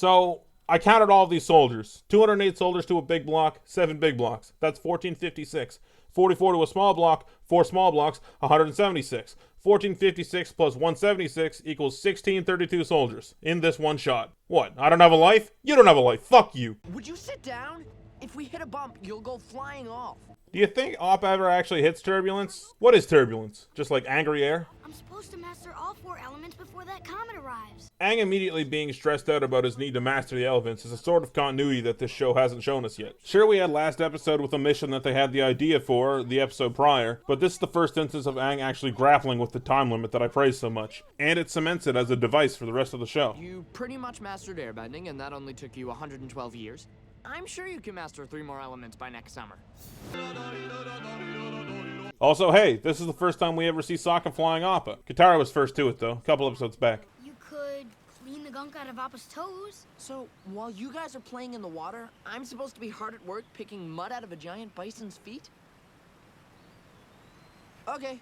So I counted all of these soldiers. 208 soldiers to a big block, 7 big blocks. That's 1456. 44 to a small block, 4 small blocks, 176. 1456 plus 176 equals 1632 soldiers in this one shot. What? I don't have a life? You don't have a life. Fuck you. Would you sit down? If we hit a bump, you'll go flying off. Do you think Op ever actually hits turbulence? What is turbulence? Just like angry air? I'm supposed to master all 4 elements before that comet arrives. Aang immediately being stressed out about his need to master the elements is a sort of continuity that this show hasn't shown us yet. Sure, we had last episode with a mission that they had the idea for the episode prior, but this is the first instance of Aang actually grappling with the time limit that I praise so much, and it cements it as a device for the rest of the show. You pretty much mastered airbending, and that only took you 112 years. I'm sure you can master 3 more elements by next summer. Also, hey, this is the first time we ever see Sokka flying Appa. Katara was first to it, though, a couple episodes back. You could clean the gunk out of Appa's toes. So, while you guys are playing in the water, I'm supposed to be hard at work picking mud out of a giant bison's feet? Okay.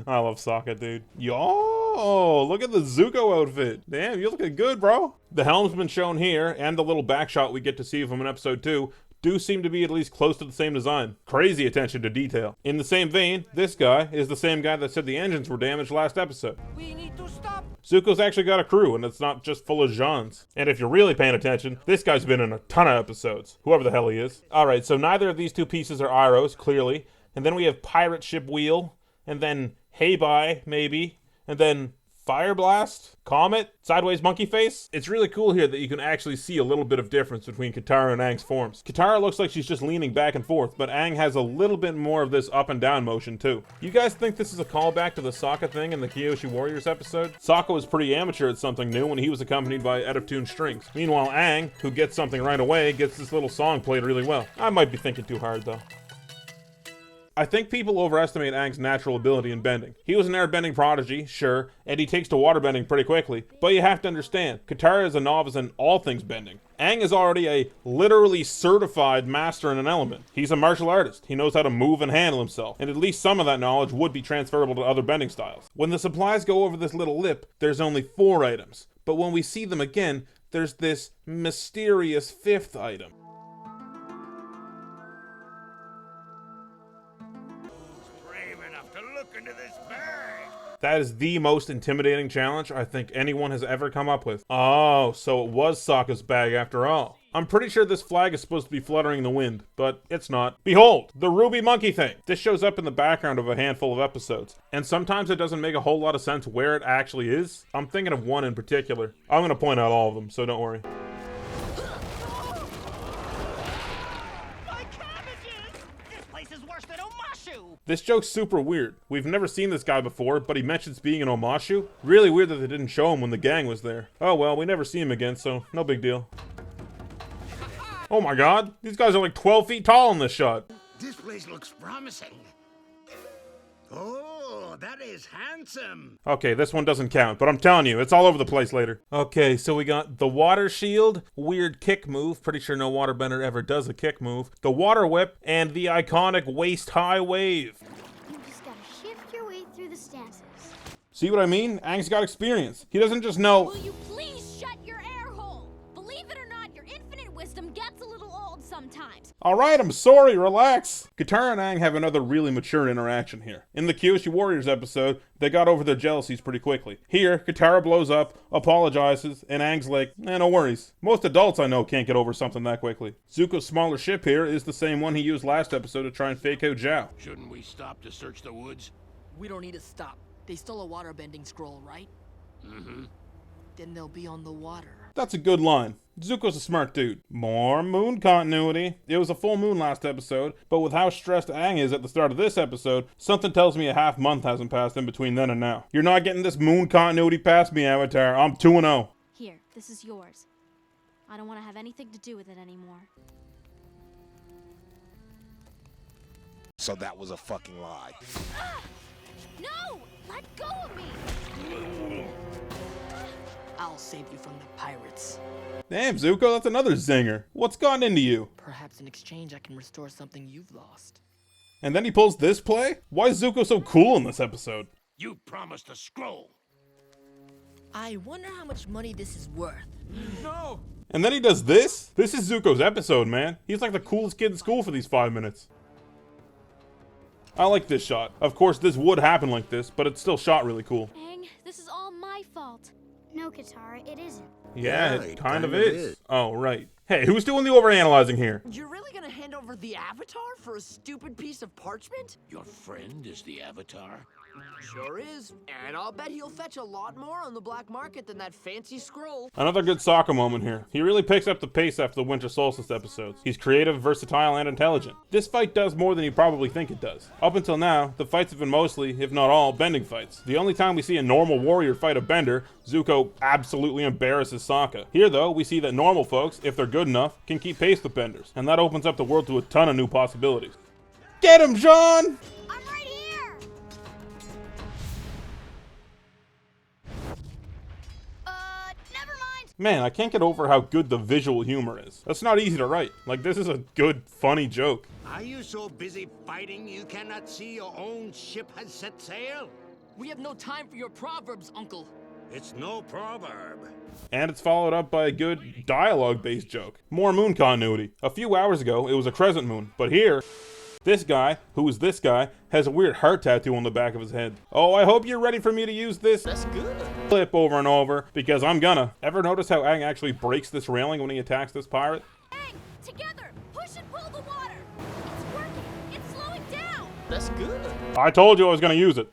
I love Sokka, dude. Yo, look at the Zuko outfit. Damn, you're looking good, bro. The helmsman shown here, and the little back shot we get to see of him in episode 2, do seem to be at least close to the same design. Crazy attention to detail. In the same vein, this guy is the same guy that said the engines were damaged last episode. We need to stop. Zuko's actually got a crew, and it's not just full of Jeans. And if you're really paying attention, this guy's been in a ton of episodes. Whoever the hell he is. Alright, so neither of these two pieces are Irohs, clearly. And then we have Pirate Ship Wheel, and then Heibai, maybe, and then Fire Blast, Comet, Sideways Monkey Face. It's really cool here that you can actually see a little bit of difference between Katara and Aang's forms. Katara looks like she's just leaning back and forth, but Aang has a little bit more of this up and down motion too. You guys think this is a callback to the Sokka thing in the Kyoshi Warriors episode? Sokka was pretty amateur at something new when he was accompanied by out-of-tune strings. Meanwhile, Aang, who gets something right away, gets this little song played really well. I might be thinking too hard though. I think people overestimate Aang's natural ability in bending. He was an airbending prodigy, sure, and he takes to waterbending pretty quickly, but you have to understand, Katara is a novice in all things bending. Aang is already a literally certified master in an element. He's a martial artist. He knows how to move and handle himself, and at least some of that knowledge would be transferable to other bending styles. When the supplies go over this little lip, there's only 4 items, but when we see them again, there's this mysterious 5th item. That is the most intimidating challenge I think anyone has ever come up with. Oh, so it was Sokka's bag after all. I'm pretty sure this flag is supposed to be fluttering in the wind, but it's not. Behold, the ruby monkey thing. This shows up in the background of a handful of episodes, and sometimes it doesn't make a whole lot of sense where it actually is. I'm thinking of one in particular. I'm gonna point out all of them, so don't worry. This joke's super weird. We've never seen this guy before, but he mentions being an Omashu. Really weird that they didn't show him when the gang was there. Oh well, we never see him again, so no big deal. Oh my god, these guys are like 12 feet tall in this shot. This place looks promising. Oh, that is handsome. Okay, this one doesn't count, but I'm telling you, it's all over the place later. Okay, so we got the water shield, weird kick move, pretty sure no waterbender ever does a kick move, the water whip, and the iconic waist-high wave. You just gotta shift your way through the stances. See what I mean? Aang's got experience. He doesn't just know. Will you please shut your air hole? Believe it or not, your infinite wisdom gets a little old sometimes. Alright, I'm sorry, relax. Katara and Aang have another really mature interaction here. In the Kyoshi Warriors episode, they got over their jealousies pretty quickly. Here, Katara blows up, apologizes, and Aang's like, no worries. Most adults I know can't get over something that quickly. Zuko's smaller ship here is the same one he used last episode to try and fake out Zhao. Shouldn't we stop to search the woods? We don't need to stop. They stole a waterbending scroll, right? Mm-hmm. Then they'll be on the water. That's a good line. Zuko's a smart dude. More moon continuity. It was a full moon last episode, but with how stressed Aang is at the start of this episode, something tells me a half month hasn't passed in between then and now. You're not getting this moon continuity past me, Avatar. I'm 2-0. Here, this is yours. I don't want to have anything to do with it anymore. So that was a fucking lie. Ah! No! Let go of me! I'll save you from the pirates. Damn, Zuko, that's another zinger. What's gotten into you? Perhaps in exchange I can restore something you've lost. And then he pulls this play? Why is Zuko so cool in this episode? You promised a scroll. I wonder how much money this is worth. No! And then he does this? This is Zuko's episode, man. He's like the coolest kid in school for these 5 minutes. I like this shot. Of course, this would happen like this, but it's still shot really cool. Aang, this is all my fault. No, Katara, it isn't. Yeah, Yeah, it it kind of kinda is. is. Oh, right. Hey, who's doing the overanalyzing here? You're really gonna hand over the Avatar for a stupid piece of parchment? Your friend is the Avatar? Sure is. And I'll bet he'll fetch a lot more on the black market than that fancy scroll. Another good Sokka moment here. He really picks up the pace after the Winter Solstice episodes. He's creative, versatile, and intelligent. This fight does more than you probably think it does. Up until now, the fights have been mostly, if not all, bending fights. The only time we see a normal warrior fight a bender, Zuko absolutely embarrasses Sokka. Here though, we see that normal folks, if they're good enough, can keep pace with benders. And that opens up the world to a ton of new possibilities. Get him, John! I'm right here! Never mind. Man, I can't get over how good the visual humor is. That's not easy to write. Like, this is a good, funny joke. Are you so busy fighting you cannot see your own ship has set sail? We have no time for your proverbs, Uncle. It's no proverb. And it's followed up by a good dialogue-based joke. More moon continuity. A few hours ago, it was a crescent moon, but here, this guy, who is this guy, has a weird heart tattoo on the back of his head. Oh, I hope you're ready for me to use this That's good. clip over and over, because I'm gonna. Ever notice how Aang actually breaks this railing when he attacks this pirate? Aang, together! Push and pull the water! It's working! It's slowing down! That's good. I told you I was gonna use it.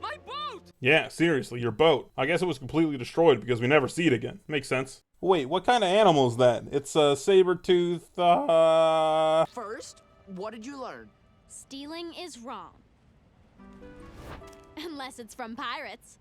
My boat! Yeah, seriously, your boat. I guess it was completely destroyed because we never see it again. Makes sense. Wait, what kind of animal is that? It's a saber-tooth, First, what did you learn? Stealing is wrong. Unless it's from pirates.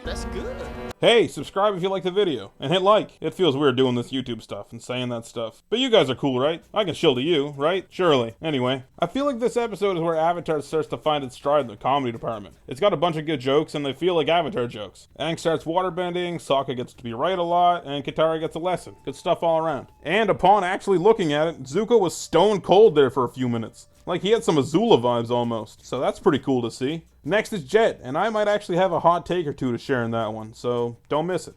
That's good. Hey, subscribe if you like the video, and hit like. It feels weird doing this YouTube stuff and saying that stuff. But you guys are cool, right? I can shill to you, right? Surely. Anyway, I feel like this episode is where Avatar starts to find its stride in the comedy department. It's got a bunch of good jokes, and they feel like Avatar jokes. Aang starts waterbending, Sokka gets to be right a lot, and Katara gets a lesson. Good stuff all around. And upon actually looking at it, Zuko was stone cold there for a few minutes. Like, he had some Azula vibes almost. So that's pretty cool to see. Next is Jet, and I might actually have a hot take or two to share in that one, so don't miss it.